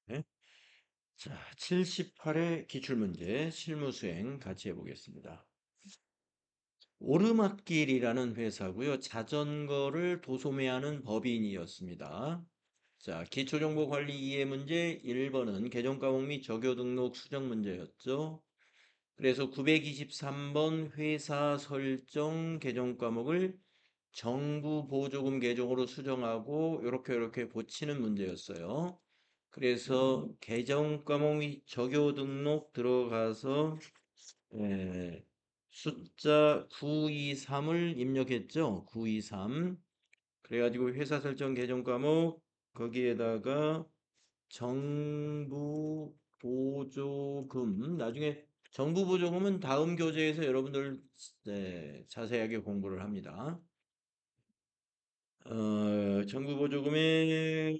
네. 자, 78회 기출문제 실무 수행 같이 해보겠습니다. 오르막길이라는 회사고요. 자전거를 도소매하는 법인이었습니다. 자, 기초정보관리 이해 문제 1번은 개정과목 및 적요 등록 수정 문제였죠. 그래서 923번 회사 설정 개정과목을 정부 보조금 계정으로 수정하고 이렇게 고치는 문제였어요. 그래서 계정 과목 및 적요 등록 들어가서 숫자 923을 입력했죠. 923. 그래가지고 회사 설정 계정 과목 거기에다가 정부 보조금 나중에 정부 보조금은 다음 교재에서 여러분들 자세하게 공부를 합니다. 정부 보조금의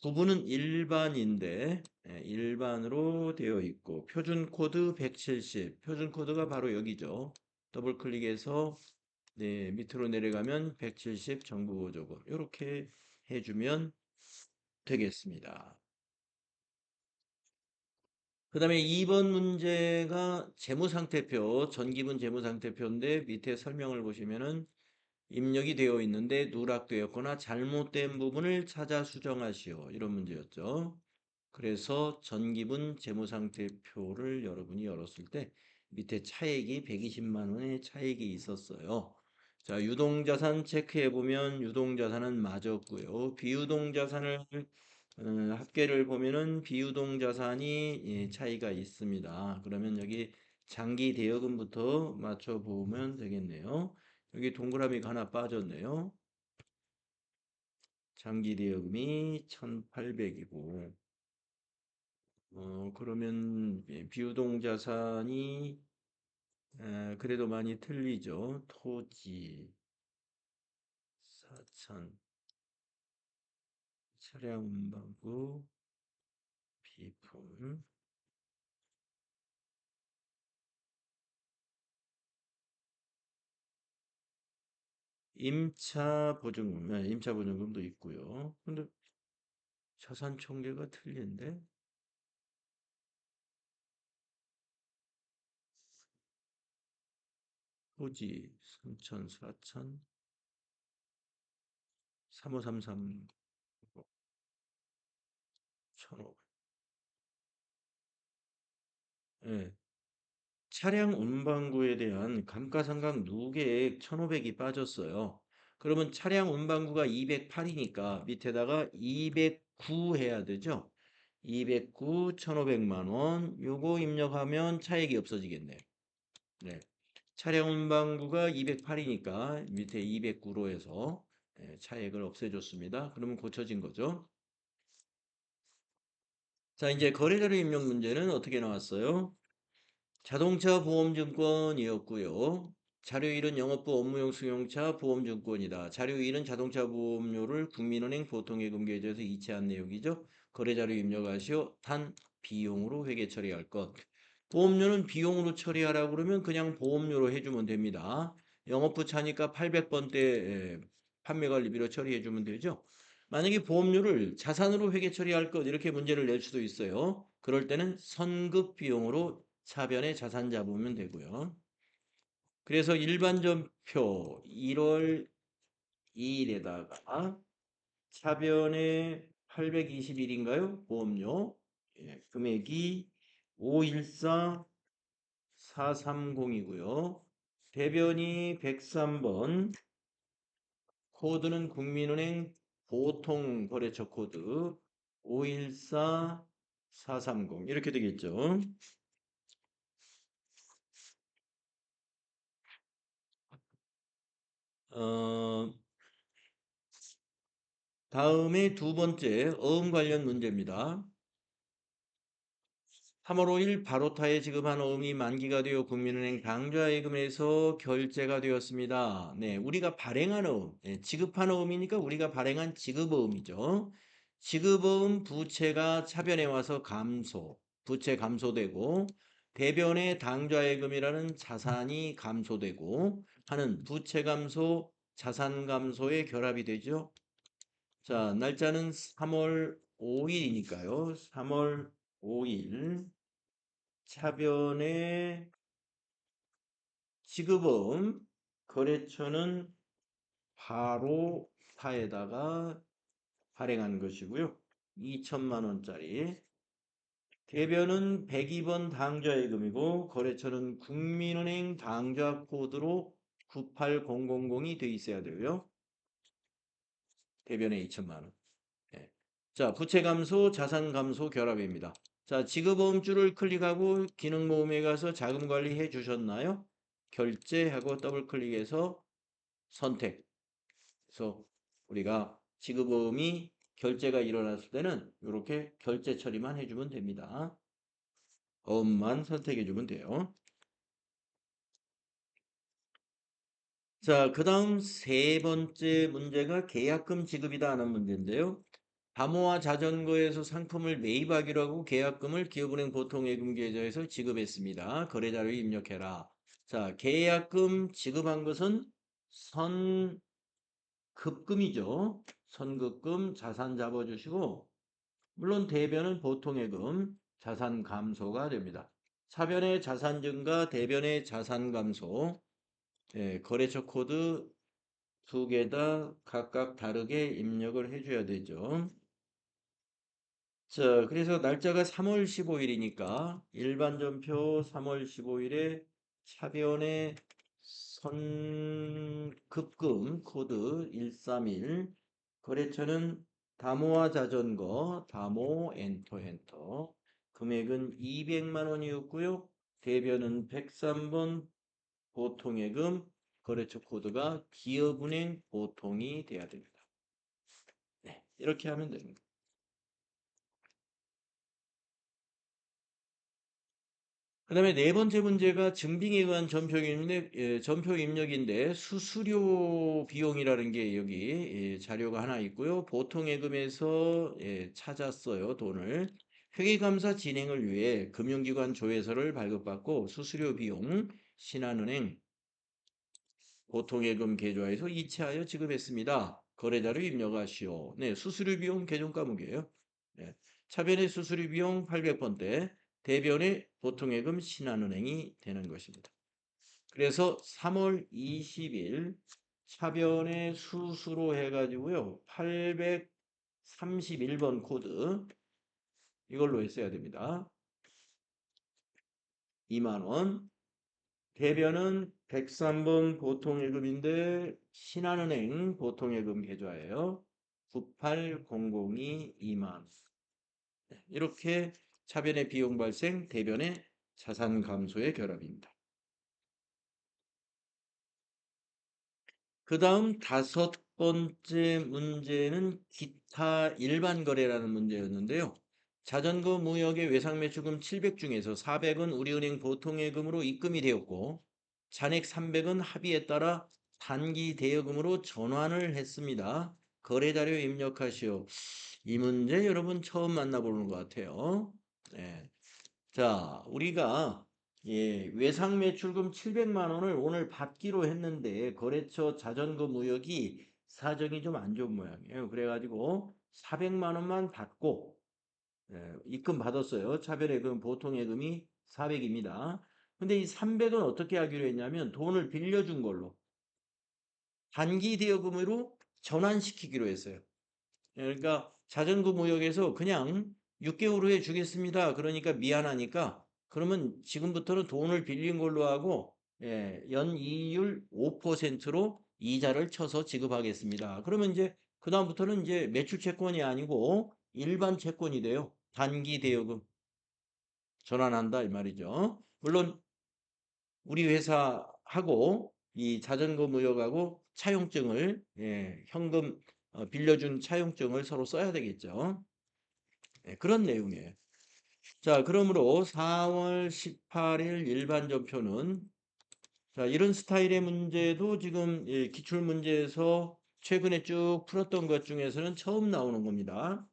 구분은 일반인데 일반으로 되어 있고 표준 코드 170 표준 코드가 바로 여기죠. 더블 클릭해서 네, 밑으로 내려가면 170 정부 보조금 이렇게 해주면 되겠습니다. 그 다음에 2번 문제가 재무상태표 전기분 재무상태표인데 밑에 설명을 보시면은 입력이 되어 있는데 누락되었거나 잘못된 부분을 찾아 수정하시오. 이런 문제였죠. 그래서 전기분 재무상태표를 여러분이 열었을 때 밑에 차액이 120만 원의 차액이 있었어요. 자, 유동자산 체크해 보면 유동자산은 맞았고요. 비유동자산을 합계를 보면은 비유동자산이 차이가 있습니다. 그러면 여기 장기 대여금부터 맞춰 보면 되겠네요. 여기 동그라미가 하나 빠졌네요. 장기 대여금이 1,800이고 그러면 비유동 자산이 그래도 많이 틀리죠. 토지 4천, 차량 운반부, 비품, 임차 보증금, 임차 보증금도 있고요. 근데 자산 총계가 틀린데 토지 3천, 4천, 3533, 1,500. 예. 차량 운반구에 대한 감가상각 누계액 1,500이 빠졌어요. 그러면 차량 운반구가 208이니까 밑에다가 209 해야 되죠. 209, 1,500만 원. 요거 입력하면 차액이 없어지겠네요. 네. 차량 운반구가 208이니까 밑에 209로 해서 차액을 없애줬습니다. 그러면 고쳐진 거죠. 자, 이제 거래자료 입력 문제는 어떻게 나왔어요? 자동차 보험증권이었고요. 자료일은 영업부 업무용 승용차 보험증권이다. 자료일은 자동차 보험료를 국민은행 보통예금 계좌에서 이체한 내역이죠. 거래자료 입력하시오. 단 비용으로 회계 처리할 것. 보험료는 비용으로 처리하라고 그러면 그냥 보험료로 해주면 됩니다. 영업부 차니까 800번대 판매관리비로 처리해주면 되죠. 만약에 보험료를 자산으로 회계 처리할 것 이렇게 문제를 낼 수도 있어요. 그럴 때는 선급 비용으로 차변에 자산 잡으면 되고요. 그래서 일반전표 1월 2일에다가 차변에 821인가요? 보험료 금액이 514430이고요. 대변이 103번 코드는 국민은행 보통거래처 코드 514430 이렇게 되겠죠. 어, 다음에 두 번째 어음 관련 문제입니다. 3월 5일 바로타에 지급한 어음이 만기가 되어 국민은행 당좌예금에서 결제가 되었습니다. 네, 우리가 발행한 어음, 지급한 어음이니까 우리가 발행한 지급어음이죠. 지급어음 부채가 차변에 와서 감소, 부채 감소되고 대변에 당좌예금이라는 자산이 감소되고 하는 부채 감소, 자산 감소의 결합이 되죠. 자, 날짜는 3월 5일이니까요. 3월 5일 차변의 지급음 거래처는 바로 파에다가 발행한 것이고요. 2천만 원짜리. 대변은 102번 당좌예금이고 거래처는 국민은행 당좌 코드로 98000이 돼 있어야 되고요. 대변에 2천만 원. 예. 자, 부채 감소, 자산 감소 결합입니다. 자, 지급보험줄을 클릭하고 기능 모음에 가서 자금 관리해 주셨나요? 결제하고 더블 클릭해서 선택. 그래서 우리가 지급보험이 결제가 일어났을 때는 이렇게 결제 처리만 해주면 됩니다. 어음만 선택해 주면 돼요. 자, 그 다음 세 번째 문제가 계약금 지급이다 하는 문제인데요. 다모와 자전거에서 상품을 매입하기로 하고 계약금을 기업은행 보통예금 계좌에서 지급했습니다. 거래자료 입력해라. 자, 계약금 지급한 것은 선급금이죠. 선급금 자산 잡아주시고 물론 대변은 보통예금 자산 감소가 됩니다. 차변의 자산 증가, 대변의 자산 감소. 예, 거래처 코드 두 개 다 각각 다르게 입력을 해줘야 되죠. 자, 그래서 날짜가 3월 15일이니까 일반 전표 3월 15일에 차변의 선급금 코드 131 거래처는 다모와 자전거 다모 엔터 금액은 200만 원이었고요. 대변은 103번 보통예금 거래처 코드가 기업은행 보통이 돼야 됩니다. 네, 이렇게 하면 됩니다. 그 다음에 네 번째 문제가 증빙에 의한 전표 입력인데 수수료 비용이라는 게 여기 자료가 하나 있고요. 보통예금에서 찾았어요. 돈을. 회계감사 진행을 위해 금융기관 조회서를 발급받고 수수료 비용 신한은행 보통예금 계좌에서 이체하여 지급했습니다. 거래자료 입력하시오. 네, 수수료 비용 계정 과목이에요. 네, 차변의 수수료 비용 800번대, 대변의 보통예금 신한은행이 되는 것입니다. 그래서 3월 20일 차변의 수수로 해가지고요. 831번 코드 이걸로 했어야 됩니다. 2만 원. 대변은 103번 보통예금인데 신한은행 보통예금 계좌예요. 98002 2만. 이렇게 차변의 비용 발생, 대변의 자산 감소의 결합입니다. 그 다음 다섯 번째 문제는 기타 일반 거래라는 문제였는데요. 자전거 무역의 외상매출금 700 중에서 400은 우리은행 보통예금으로 입금이 되었고 잔액 300은 합의에 따라 단기 대여금으로 전환을 했습니다. 거래자료 입력하시오. 이 문제 여러분 처음 만나보는 것 같아요. 네. 자, 우리가 외상 매출금 700만 원을 오늘 받기로 했는데 거래처 자전거 무역이 사정이 좀 안 좋은 모양이에요. 그래가지고 400만 원만 받고 입금 받았어요. 차별예금 보통예금이 400입니다. 근데 이 300은 어떻게 하기로 했냐면 돈을 빌려준 걸로 단기 대여금으로 전환시키기로 했어요. 그러니까 자전거 무역에서 그냥 6개월 후에 주겠습니다. 그러니까 미안하니까 그러면 지금부터는 돈을 빌린 걸로 하고 연이율 5%로 이자를 쳐서 지급하겠습니다. 그러면 이제 그다음부터는 이제 매출 채권이 아니고 일반 채권이 돼요. 단기 대여금 전환한다 이 말이죠. 물론 우리 회사하고 이 자전거 무역하고 차용증을 현금 빌려준 차용증을 서로 써야 되겠죠. 그런 내용이에요. 자, 그러므로 4월 18일 일반 전표는 자, 이런 스타일의 문제도 지금 기출 문제에서 최근에 쭉 풀었던 것 중에서는 처음 나오는 겁니다.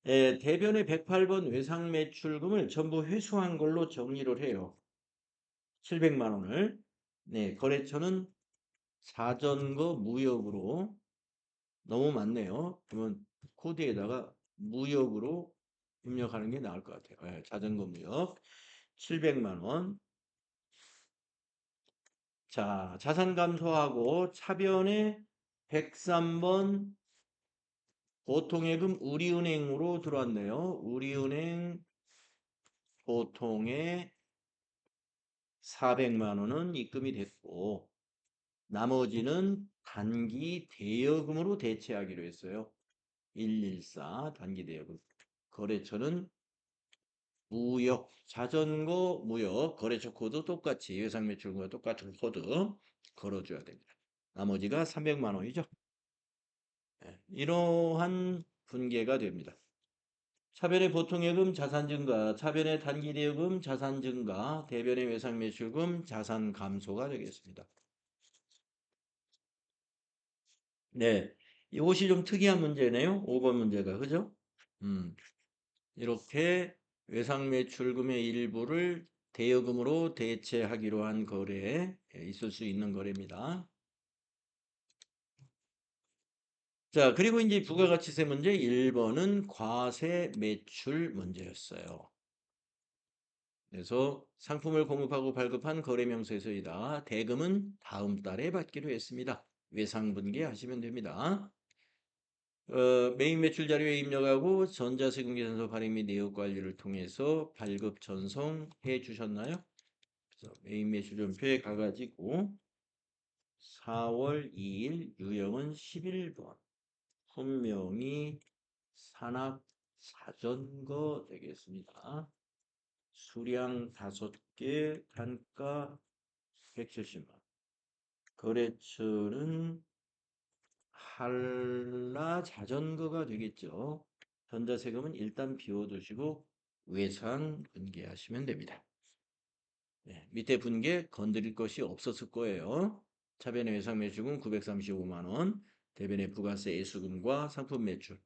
대변의 108번 외상 매출금을 전부 회수한 걸로 정리를 해요. 700만 원을. 네, 거래처는 자전거 무역으로 너무 많네요. 그러면 코드에다가 무역으로 입력하는 게 나을 것 같아요. 예, 자전거 무역 700만 원. 자, 자산 감소하고 차변에 103번 보통예금 우리은행으로 들어왔네요. 우리은행 보통에 400만 원은 입금이 됐고 나머지는 단기 대여금으로 대체하기로 했어요. 114 단기 대여금. 거래처는 무역, 자전거 무역, 거래처 코드 똑같이 예상 매출과 똑같은 코드 걸어줘야 됩니다. 나머지가 300만 원이죠. 네, 이러한 분계가 됩니다. 차변의 보통예금 자산 증가, 차변의 단기 대여금 자산 증가, 대변의 외상 매출금 자산 감소가 되겠습니다. 네, 이것이 좀 특이한 문제네요. 5번 문제가 그죠? 이렇게 외상 매출금의 일부를 대여금으로 대체하기로 한 거래에 있을 수 있는 거래입니다. 자, 그리고 이제 부가가치세 문제 1번은 과세 매출 문제였어요. 그래서 상품을 공급하고 발급한 거래명세서이다. 대금은 다음 달에 받기로 했습니다. 외상분계 하시면 됩니다. 메인 매출 자료에 입력하고 전자세금 계산서 발행 및 내역 관리를 통해서 발급 전송해 주셨나요? 그래서 메인 매출 전표에 가가지고 4월 2일 유형은 11번 분명히 산악 자전거 되겠습니다. 수량 5개 단가 170만. 거래처는 한라 자전거가 되겠죠. 전자세금은 일단 비워두시고 외상 분계하시면 됩니다. 네, 밑에 분계 건드릴 것이 없었을 거예요. 차변의 외상 매출금 935만 원, 대변의 부가세 애수금과 상품 매출.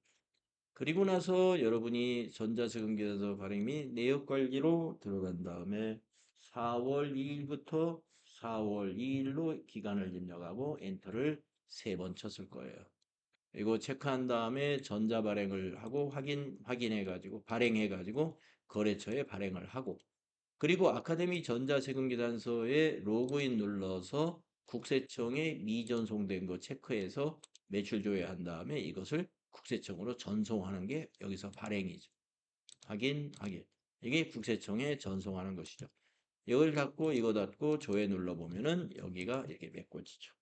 그리고 나서 여러분이 전자세금 계산서 발행 및 내역 관리로 들어간 다음에 4월 2일부터 4월 2일로 기간을 입력하고 엔터를 3번 쳤을 거예요. 이거 체크한 다음에 전자 발행을 하고 확인해 가지고 발행해 가지고 거래처에 발행을 하고 그리고 아카데미 전자세금계산서에 로그인 눌러서 국세청에 미전송된 거 체크해서 매출 조회한 다음에 이것을 국세청으로 전송하는 게 여기서 발행이죠. 확인. 이게 국세청에 전송하는 것이죠. 이걸 닫고 이거 닫고 조회 눌러보면은 여기가 이렇게 메꿔지죠.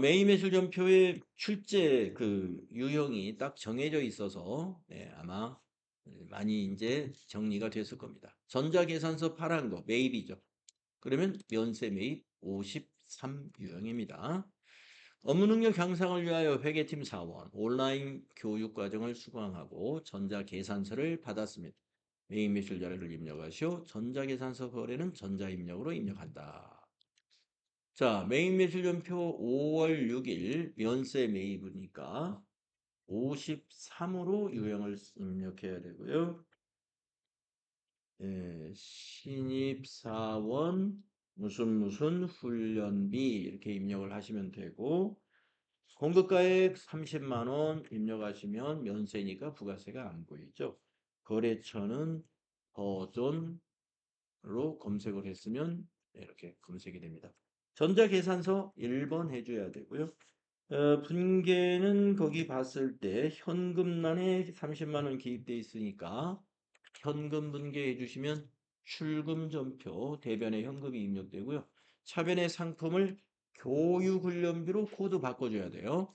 메인 매출 전표에 출제 그 유형이 딱 정해져 있어서 네, 아마 많이 이제 정리가 됐을 겁니다. 전자계산서 파란 거 매입이죠. 그러면 면세 매입 53 유형입니다. 업무 능력 향상을 위하여 회계팀 사원 온라인 교육 과정을 수강하고 전자계산서를 받았습니다. 메인 매출 자료를 입력하시오. 전자계산서 거래는 전자입력으로 입력한다. 자, 메인 매출 전표 5월 6일 면세 매입이니까 53으로 유형을 입력해야 되고요. 신입사원 무슨 훈련비 이렇게 입력을 하시면 되고 공급가액 30만 원 입력하시면 면세니까 부가세가 안 보이죠. 거래처는 버전으로 검색을 했으면 이렇게 검색이 됩니다. 전자계산서 1번 해줘야 되고요. 분계는 거기 봤을 때 현금란에 30만 원 기입돼 있으니까 현금 분계해 주시면 출금 전표 대변에 현금이 입력되고요. 차변의 상품을 교육훈련비로 코드 바꿔줘야 돼요.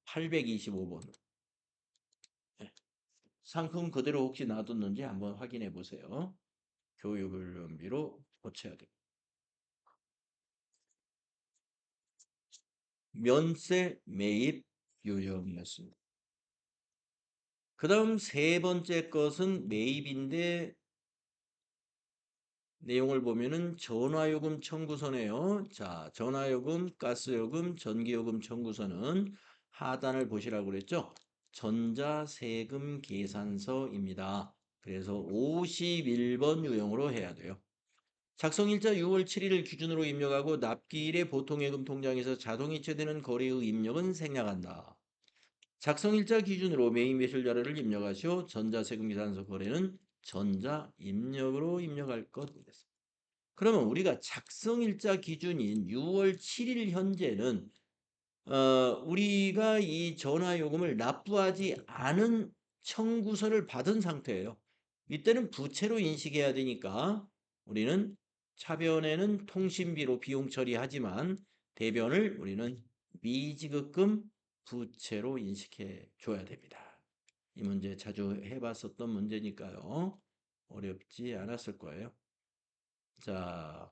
825번. 상품 그대로 혹시 놔뒀는지 한번 확인해 보세요. 교육훈련비로 고쳐야 돼요. 면세 매입 유형이었습니다. 그 다음 세 번째 것은 매입인데 내용을 보면은 전화요금 청구서네요. 자, 전화요금, 가스요금, 전기요금 청구서는 하단을 보시라고 그랬죠? 전자세금 계산서입니다. 그래서 51번 유형으로 해야 돼요. 작성일자 6월 7일을 기준으로 입력하고 납기일에 보통예금 통장에서 자동이체되는 거래의 입력은 생략한다. 작성일자 기준으로 메인 매출 자료를 입력하시오. 전자세금계산서 거래는 전자입력으로 입력할 것. 그러면 우리가 작성일자 기준인 6월 7일 현재는 우리가 이 전화요금을 납부하지 않은 청구서를 받은 상태예요. 이때는 부채로 인식해야 되니까 우리는 차변에는 통신비로 비용 처리하지만 대변을 우리는 미지급금 부채로 인식해 줘야 됩니다. 이 문제 자주 해봤었던 문제니까요. 어렵지 않았을 거예요. 자,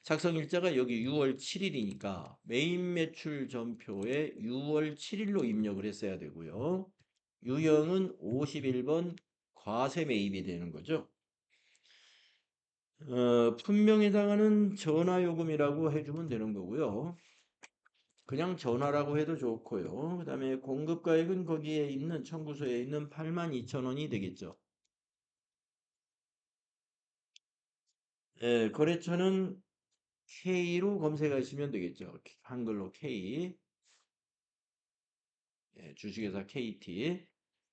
작성일자가 여기 6월 7일이니까 메인 매출 전표에 6월 7일로 입력을 했어야 되고요. 유형은 51번 과세 매입이 되는 거죠. 품명에 해당하는 전화요금이라고 해주면 되는 거고요. 그냥 전화라고 해도 좋고요. 그 다음에 공급가액은 거기에 있는 청구서에 있는 82,000원이 되겠죠. 거래처는 K로 검색하시면 되겠죠. 한글로 K. 주식회사 KT.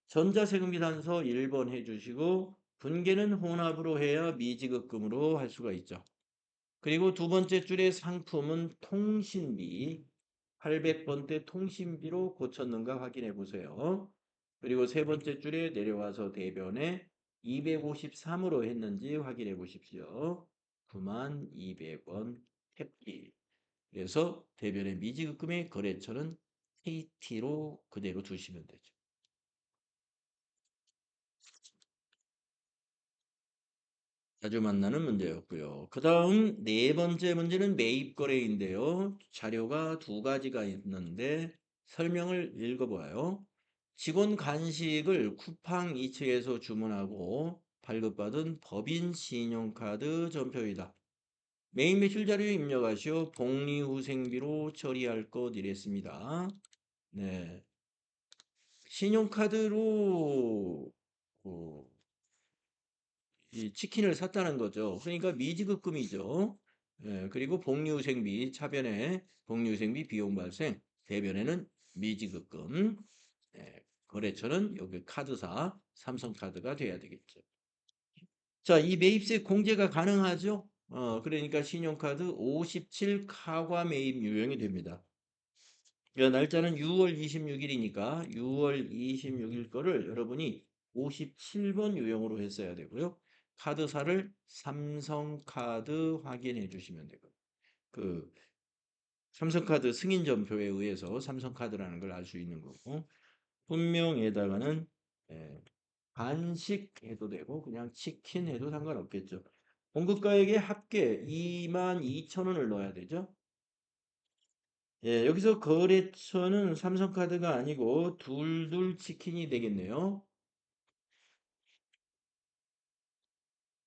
전자세금계산서 1번 해주시고 분계는 혼합으로 해야 미지급금으로 할 수가 있죠. 그리고 두 번째 줄의 상품은 통신비 800번대 통신비로 고쳤는가 확인해 보세요. 그리고 세 번째 줄에 내려와서 대변에 253으로 했는지 확인해 보십시오. 92,200원 탭기. 그래서 대변의 미지급금의 거래처는 KT로 그대로 두시면 되죠. 자주 만나는 문제였고요. 그 다음 네 번째 문제는 매입거래인데요. 자료가 두 가지가 있는데 설명을 읽어봐요. 직원 간식을 쿠팡 이츠에서 주문하고 발급받은 법인 신용카드 전표이다. 메인 매출 자료 입력하시오. 복리후생비로 처리할 것 이랬습니다. 네. 신용카드로 이 치킨을 샀다는 거죠. 그러니까 미지급금이죠. 그리고 복리후생비 차변에 복리후생비 비용 발생, 대변에는 미지급금. 거래처는 여기 카드사 삼성카드가 돼야 되겠죠. 자, 이 매입세 공제가 가능하죠. 그러니까 신용카드 57 카과 매입 유형이 됩니다. 날짜는 6월 26일이니까 6월 26일 거를 여러분이 57번 유형으로 했어야 되고요. 카드사를 삼성카드 확인해 주시면 되고 그 삼성카드 승인점표에 의해서 삼성카드라는 걸 알 수 있는 거고 분명에다가는 예, 간식 해도 되고 그냥 치킨 해도 상관없겠죠. 공급가액의 합계 22,000원을 넣어야 되죠. 여기서 거래처는 삼성카드가 아니고 둘둘 치킨이 되겠네요.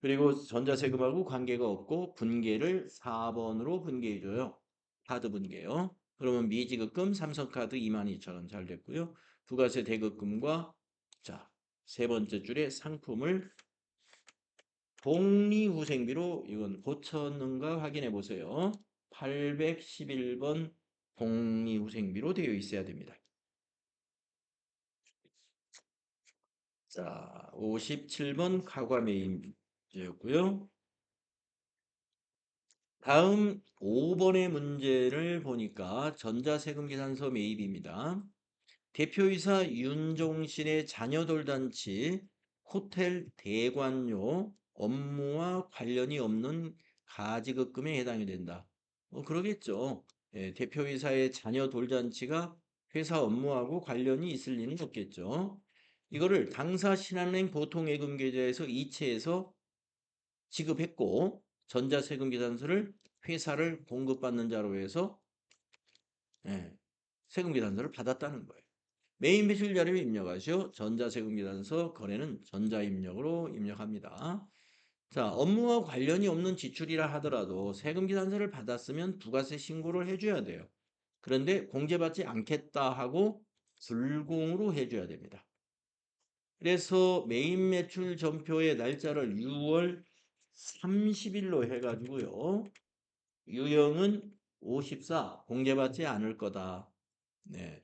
그리고 전자세금하고 관계가 없고 분계를 4번으로 분계해줘요. 카드 분계요. 그러면 미지급금 삼성카드 22,000원 잘 됐고요. 부가세 대급금과 자, 세 번째 줄에 상품을 복리후생비로 이건 고쳤는가 확인해 보세요. 811번 복리후생비로 되어 있어야 됩니다. 자, 57번 카과메인이었고요. 다음 5번의 문제를 보니까 전자세금계산서 매입입니다. 대표이사 윤종신의 자녀 돌잔치 호텔 대관료 업무와 관련이 없는 가지급금에 해당이 된다. 그러겠죠. 대표이사의 자녀 돌잔치가 회사 업무하고 관련이 있을 리는 없겠죠. 이거를 당사 신한은행 보통예금 계좌에서 이체해서 지급했고 전자세금 계산서를 회사를 공급받는 자로 해서 세금 계산서를 받았다는 거예요. 메인 매출 자료 입력하시오. 전자세금 계산서 거래는 전자입력으로 입력합니다. 자, 업무와 관련이 없는 지출이라 하더라도 세금 계산서를 받았으면 부가세 신고를 해줘야 돼요. 그런데 공제받지 않겠다 하고 불공으로 해줘야 됩니다. 그래서 메인 매출 전표의 날짜를 6월 30일로 해가지고요. 유형은 54, 공제받지 않을 거다. 네.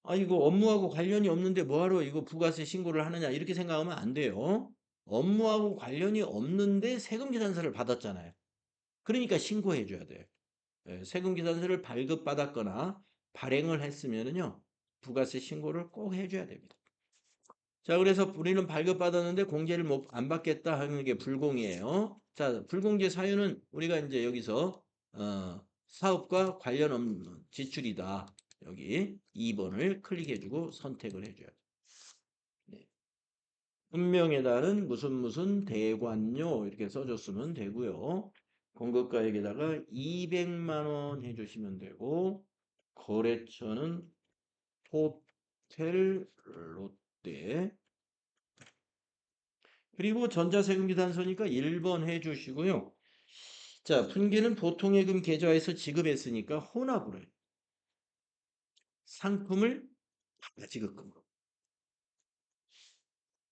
아, 이거 업무하고 관련이 없는데 뭐하러 이거 부가세 신고를 하느냐 이렇게 생각하면 안 돼요. 업무하고 관련이 없는데 세금 계산서를 받았잖아요. 그러니까 신고해 줘야 돼요. 예, 세금 계산서를 발급받았거나 발행을 했으면은요. 부가세 신고를 꼭 해줘야 됩니다. 자, 그래서 우리는 발급받았는데 공제를 안 받겠다 하는 게 불공이에요. 자, 불공제 사유는 우리가 이제 여기서 사업과 관련 없는 지출이다. 여기 2번을 클릭해주고 선택을 해줘야 돼요. 네. 분명에 따른 무슨 대관료 이렇게 써줬으면 되고요. 공급가액에다가 200만 원 해주시면 되고 거래처는 호텔 롯데 그리고 전자세금 계산서니까 1번 해주시고요. 자, 분기는 보통예금 계좌에서 지급했으니까 혼합으로 해요. 상품을 가지급금으로.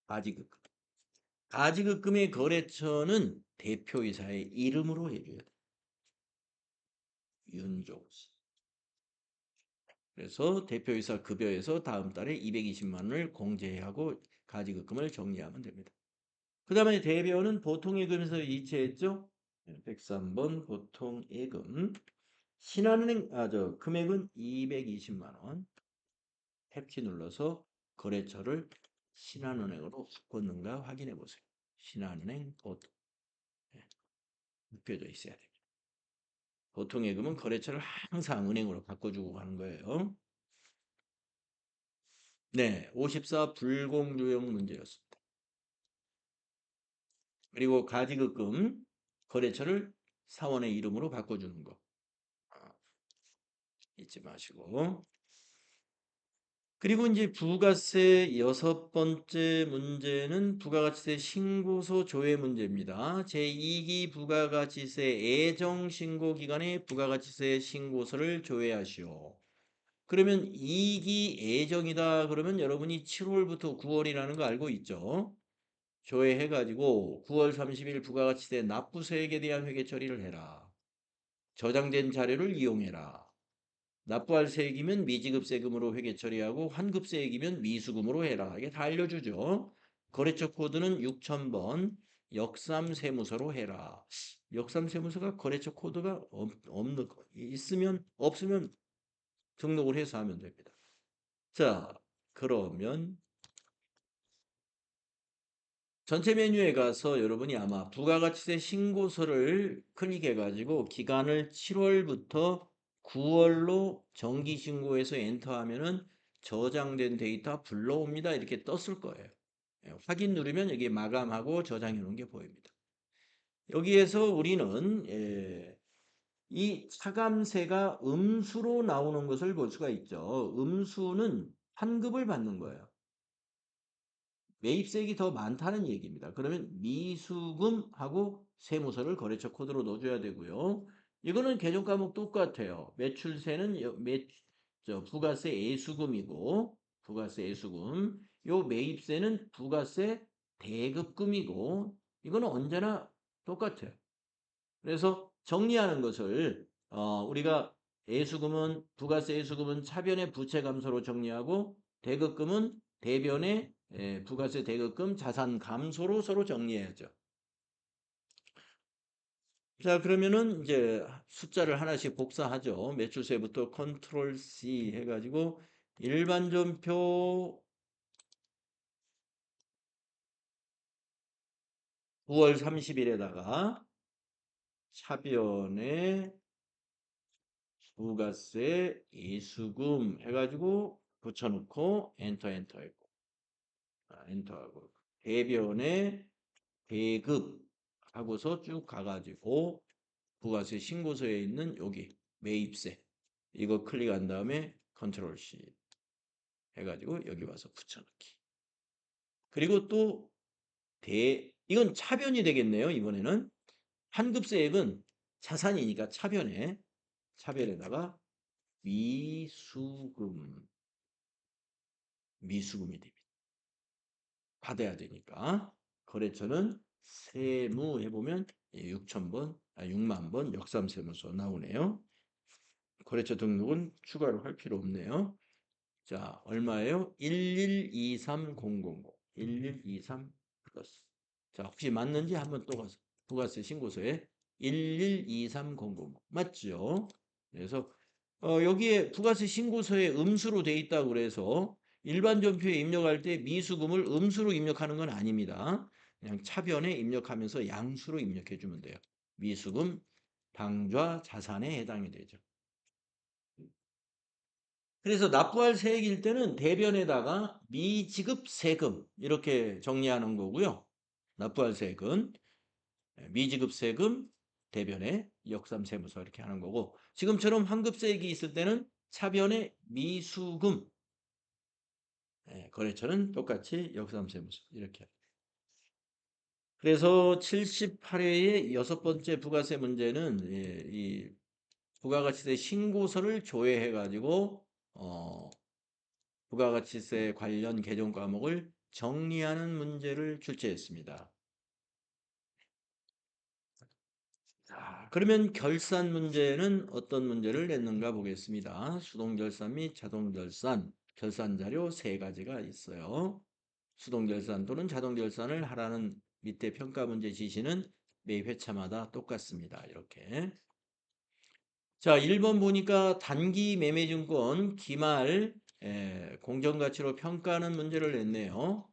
가지급금. 가지급금의 거래처는 대표이사의 이름으로 해줘야 돼요. 윤종씨. 그래서 대표이사 급여에서 다음 달에 220만 원을 공제하고 가지급금을 정리하면 됩니다. 그 다음에 대표는 보통예금에서 이체했죠. 103번 보통예금. 신한은행 금액은 220만 원. 탭키 눌러서 거래처를 신한은행으로 바꿨는가 확인해 보세요. 신한은행 보통 묶여져 있어야 됩니다. 보통예금은 거래처를 항상 은행으로 바꿔주고 가는 거예요. 네, 54 불공유형 문제였습니다. 그리고 가지급금 거래처를 사원의 이름으로 바꿔주는 거 잊지 마시고. 그리고 이제 부가세 6번째 문제는 부가가치세 신고서 조회 문제입니다. 제2기 부가가치세 애정신고 기간에 부가가치세 신고서를 조회하시오. 그러면 2기 애정이다 그러면 여러분이 7월부터 9월이라는 거 알고 있죠? 조회해가지고 9월 30일 부가가치세 납부세액에 대한 회계 처리를 해라. 저장된 자료를 이용해라. 납부할 세액이면 미지급세금으로 회계 처리하고 환급세액이면 미수금으로 해라. 이게 다 알려주죠. 거래처 코드는 6000번 역삼세무서로 해라. 역삼세무서가 거래처 코드가 없는 거 있으면 없으면 등록을 해서 하면 됩니다. 자, 그러면 전체 메뉴에 가서 여러분이 아마 부가가치세 신고서를 클릭해가지고 기간을 7월부터 9월로 정기신고해서 엔터하면은 저장된 데이터 불러옵니다. 이렇게 떴을 거예요. 예, 확인 누르면 여기 마감하고 저장해 놓은 게 보입니다. 여기에서 우리는 이 차감세가 음수로 나오는 것을 볼 수가 있죠. 음수는 환급을 받는 거예요. 매입세액이 더 많다는 얘기입니다. 그러면 미수금하고 세무서를 거래처 코드로 넣어줘야 되고요. 이거는 개정 과목 똑같아요. 매출세는 부가세 애수금이고 부가세 애수금. 요 매입세는 부가세 대급금이고 이거는 언제나 똑같아요. 그래서 정리하는 것을 우리가 애수금은 부가세 애수금은 차변의 부채 감소로 정리하고 대급금은 대변의 부가세 대급금 자산 감소로 서로 정리해야죠. 자, 그러면은 이제 숫자를 하나씩 복사하죠. 매출세부터 컨트롤 C 해가지고 일반전표 9월 30일에다가 차변의 부가세 이수금 해가지고 붙여놓고 엔터 했고 엔터하고 대변의 대급 하고서 쭉 가가지고 부가세 신고서에 있는 여기 매입세 이거 클릭한 다음에 컨트롤 C 해가지고 여기 와서 붙여넣기. 그리고 또 이건 차변이 되겠네요. 이번에는 환급세액은 자산이니까 차변에다가 미수금이 됩니다. 받아야 되니까 거래처는 세무 해보면 6,000번, 6만 번 역삼세무서 나오네요. 거래처 등록은 추가로 할 필요 없네요. 자, 얼마예요? 1123000. 1123 플러스. 자, 혹시 맞는지 한번 또 가서 부가세 신고서에 1123000 맞죠? 그래서 여기에 부가세 신고서에 음수로 돼 있다고 그래서 일반 전표에 입력할 때 미수금을 음수로 입력하는 건 아닙니다. 그냥 차변에 입력하면서 양수로 입력해 주면 돼요. 미수금 당좌 자산에 해당이 되죠. 그래서 납부할 세액일 때는 대변에다가 미지급 세금 이렇게 정리하는 거고요. 납부할 세액은 미지급 세금 대변에 역삼세무서 이렇게 하는 거고 지금처럼 환급세액이 있을 때는 차변에 미수금 거래처는 똑같이 역삼세무서 이렇게. 그래서 78회의 여섯 번째 부가세 문제는 이 부가가치세 신고서를 조회해 가지고 부가가치세 관련 개정 과목을 정리하는 문제를 출제했습니다. 자, 그러면 결산 문제는 어떤 문제를 냈는가 보겠습니다. 수동결산 및 자동결산, 결산자료 세 가지가 있어요. 수동결산 또는 자동결산을 하라는 밑에 평가 문제 지시는 매 회차마다 똑같습니다. 이렇게. 자, 1번 보니까 단기 매매증권 기말 공정가치로 평가하는 문제를 냈네요.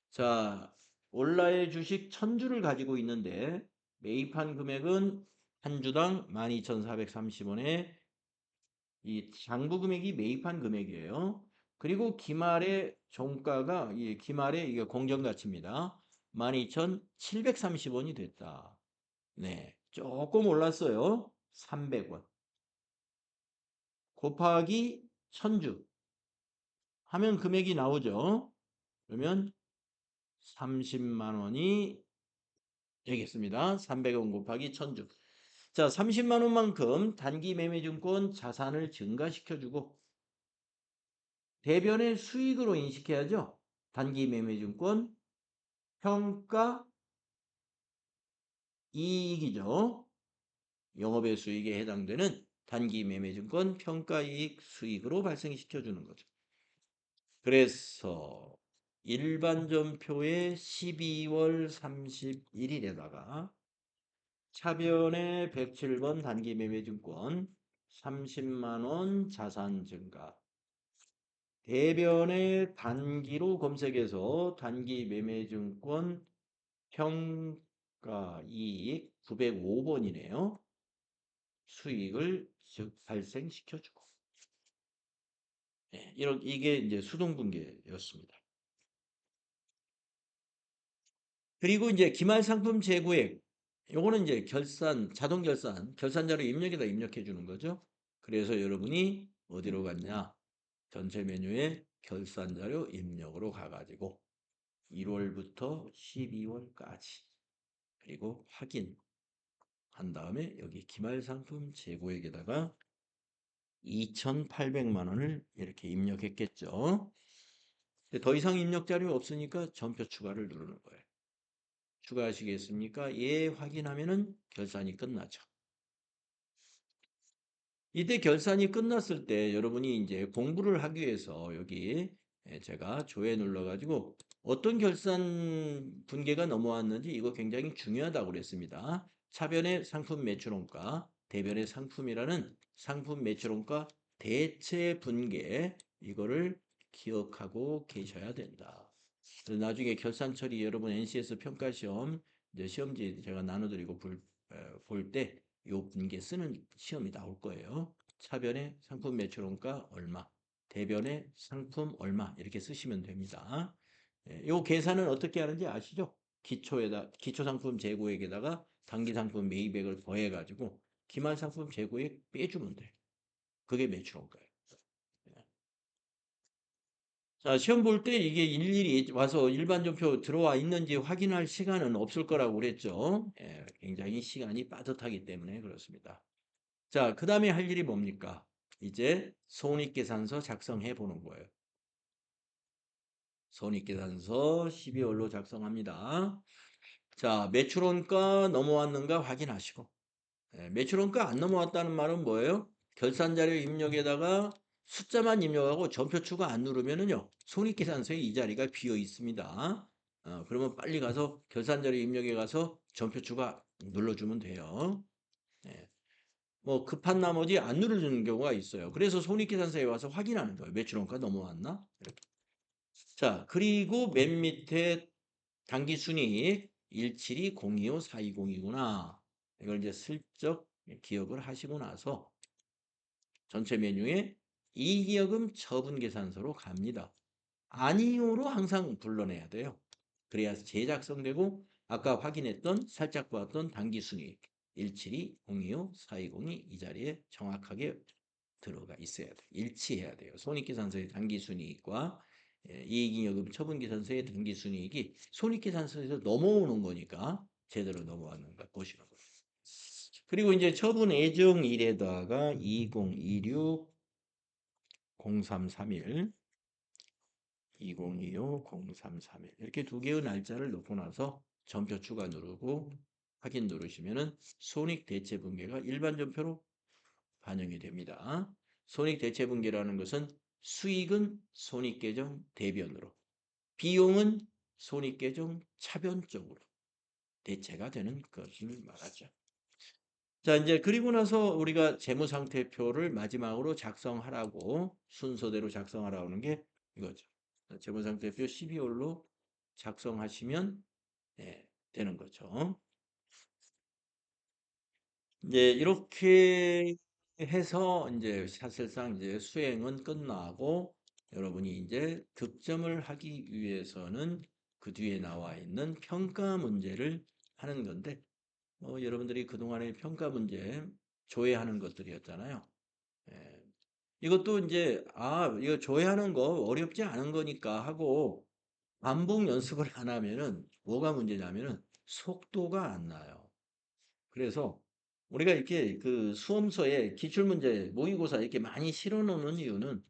자, 올라의 주식 1000주를 가지고 있는데 매입한 금액은 한 주당 12,430원에 이 장부 금액이 매입한 금액이에요. 그리고 기말의 종가가 기말의 이게 공정가치입니다. 12,730원이 됐다. 네, 조금 올랐어요. 300원. 곱하기 1000주 하면 금액이 나오죠. 그러면 30만 원이 되겠습니다. 300원 곱하기 1000주. 자, 30만 원만큼 단기 매매증권 자산을 증가시켜주고 대변의 수익으로 인식해야죠. 단기 매매증권 평가 이익이죠. 영업의 수익에 해당되는 단기 매매증권 평가이익 수익으로 발생시켜주는 거죠. 그래서 일반전표의 12월 31일에다가 차변의 107번 단기 매매증권 30만 원 자산 증가 대변의 단기로 검색해서 단기 매매증권 평가 이익 905번이네요. 수익을 즉 발생시켜주고 이게 이제 수동분계였습니다. 그리고 이제 기말상품 재고액 요거는 이제 자동 결산자료 입력에다 입력해 주는 거죠. 그래서 여러분이 어디로 갔냐? 전체 메뉴에 결산자료 입력으로 가가지고 1월부터 12월까지 그리고 확인한 다음에 여기 기말상품 재고액에다가 2,800만 원을 이렇게 입력했겠죠. 더 이상 입력 자료 없으니까 전표 추가를 누르는 거예요. 추가하시겠습니까? 예, 확인하면은 결산이 끝나죠. 이때 결산이 끝났을 때 여러분이 이제 공부를 하기 위해서 여기 제가 조회 눌러가지고 어떤 결산 분계가 넘어왔는지 이거 굉장히 중요하다고 그랬습니다. 차변의 상품 매출원가, 대변의 상품이라는 상품 매출원가 대체 분계 이거를 기억하고 계셔야 된다. 그래서 나중에 결산 처리 여러분 NCS 평가시험 이제 시험지 제가 나눠드리고 볼 때 요 분계 쓰는 시험이 나올 거예요. 차변의 상품 매출원가 얼마, 대변의 상품 얼마 이렇게 쓰시면 됩니다. 요 계산은 어떻게 하는지 아시죠? 기초 상품 재고액에다가 단기 상품 매입액을 더해 가지고 기말 상품 재고액 빼주면 돼. 그게 매출원가예요. 자, 시험 볼 때 이게 일일이 와서 일반 전표 들어와 있는지 확인할 시간은 없을 거라고 그랬죠. 굉장히 시간이 빠듯하기 때문에 그렇습니다. 자, 그 다음에 할 일이 뭡니까? 이제 손익계산서 작성해 보는 거예요. 손익계산서 12월로 작성합니다. 자, 매출원가 넘어왔는가 확인하시고. 매출원가 안 넘어왔다는 말은 뭐예요? 결산자료 입력에다가 숫자만 입력하고 전표 추가 안 누르면은요, 손익계산서에 이 자리가 비어 있습니다. 그러면 빨리 가서 결산자료 입력에 가서 전표 추가 눌러주면 돼요. 예. 뭐 급한 나머지 안 누르는 경우가 있어요. 그래서 손익계산서에 와서 확인하는 거예요. 매출원가 넘어왔나? 이렇게. 자, 그리고 맨 밑에 당기순이익 172-025-4202구나. 이걸 이제 슬쩍 기억을 하시고 나서 전체 메뉴에 이기여금 처분계산서로 갑니다. 아니요로 항상 불러내야 돼요. 그래야 재작성되고 아까 확인했던 살짝 보았던 당기순이익 172-025-4202 이 자리에 정확하게 들어가 있어야 돼요. 일치해야 돼요. 손익계산서의 당기순이익과 이익잉여금 처분계산서의 당기순이익이 손익계산서에서 넘어오는 거니까 제대로 넘어왔는가 보시는 거예요. 그리고 이제 처분 예정일에다가 2026 0331 2025 0331 이렇게 두 개의 날짜를 넣고 나서 전표 추가 누르고 확인 누르시면은 손익대체분계가 일반 전표로 반영이 됩니다. 손익대체분계라는 것은 수익은 손익계정 대변으로, 비용은 손익계정 차변적으로 대체가 되는 것을 말하죠. 자, 이제 그리고 나서 우리가 재무상태표를 마지막으로 작성하라고 순서대로 작성하라고 하는 게 이거죠. 재무상태표 12월로 작성하시면 되는 거죠. 이제 이렇게 해서 이제 사실상 이제 수행은 끝나고 여러분이 이제 득점을 하기 위해서는 그 뒤에 나와 있는 평가 문제를 하는 건데 여러분들이 그동안의 평가 문제 조회하는 것들이었잖아요. 예. 이것도 이제 이거 조회하는 거 어렵지 않은 거니까 하고 반복 연습을 안 하면은 뭐가 문제냐면은 속도가 안 나요. 그래서 우리가 이렇게 그 수험서에 기출문제, 모의고사 이렇게 많이 실어 놓는 이유는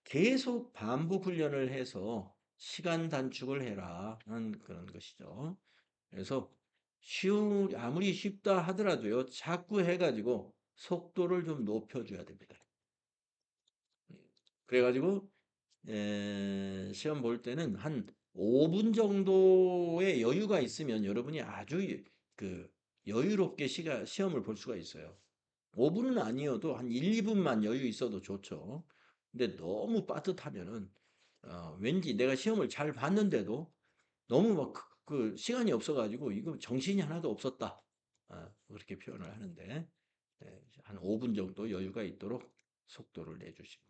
계속 반복 훈련을 해서 시간 단축을 해라 하는 그런 것이죠. 그래서 아무리 쉽다 하더라도요, 자꾸 해가지고 속도를 좀 높여줘야 됩니다. 그래가지고, 시험 볼 때는 한 5분 정도의 여유가 있으면 여러분이 아주 그 여유롭게 시험을 볼 수가 있어요. 5분은 아니어도 한 1, 2분만 여유 있어도 좋죠. 근데 너무 빠듯하면은, 왠지 내가 시험을 잘 봤는데도 너무 막 그 시간이 없어가지고 이거 정신이 하나도 없었다. 그렇게 표현을 하는데 한 5분 정도 여유가 있도록 속도를 내주시면